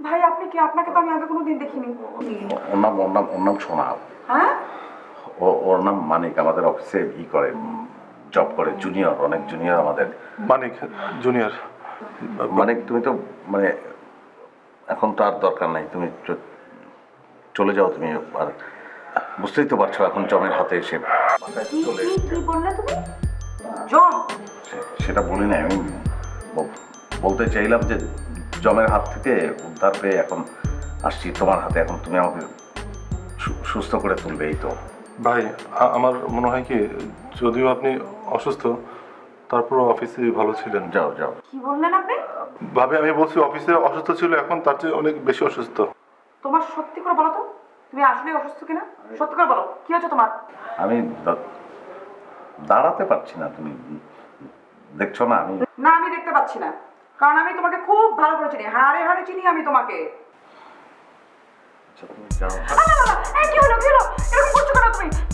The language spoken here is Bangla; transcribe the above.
ভাই আপনি কি? আপনাকে তো আমি আগে কোনোদিন দেখিনি। ওর নাম সোনা। হ্যাঁ? ওর নাম মানিক, আমাদের অফিসে করে, জব করে, জুনিয়র, অনেক জুনিয়র আমাদের। মানিক জুনিয়র। মানিক তুমি তো মানে এখন তো আর দরকার নাই, তুমি চলে যাও তুমি। আর বুঝতেই তো পারছো এখন জমের হাতে এসে কি বললে তুমি? জম? সেটা বলি না আমি, বলতে চাইলাম যে জমের হাত থেকে উদ্ধার পেয়ে এখন আসছি তোমার হাতে, এখন তুমি আমাকে সুস্থ করে তুলবে, এই তো। ভাই আমার মনে হয় কি, যদিও আপনি অসুস্থ তারপরও অফিসে ভালো ছিলেন। যাও যাও। কি বললেন আপনি? ভাবে আমি বলছি অফিসে অসুস্থ ছিল, এখন তার চেয়ে অনেক বেশি অসুস্থ। তোমার সত্যি করে বলো তো, তুমি আসলে অসুস্থ কিনা? সত্যি করে বলো, কি হচ্ছে তোমার? আমি দাঁড়াতে পারছি না, তুমি দেখছো না আমি। না, আমি দেখতে পাচ্ছি না, কারণ আমি তোমাকে খুব ভালো করে চিনি, হাড়ে হাড়ে চিনি আমি তোমাকে। আচ্ছা তুমি যাও। কি হলো?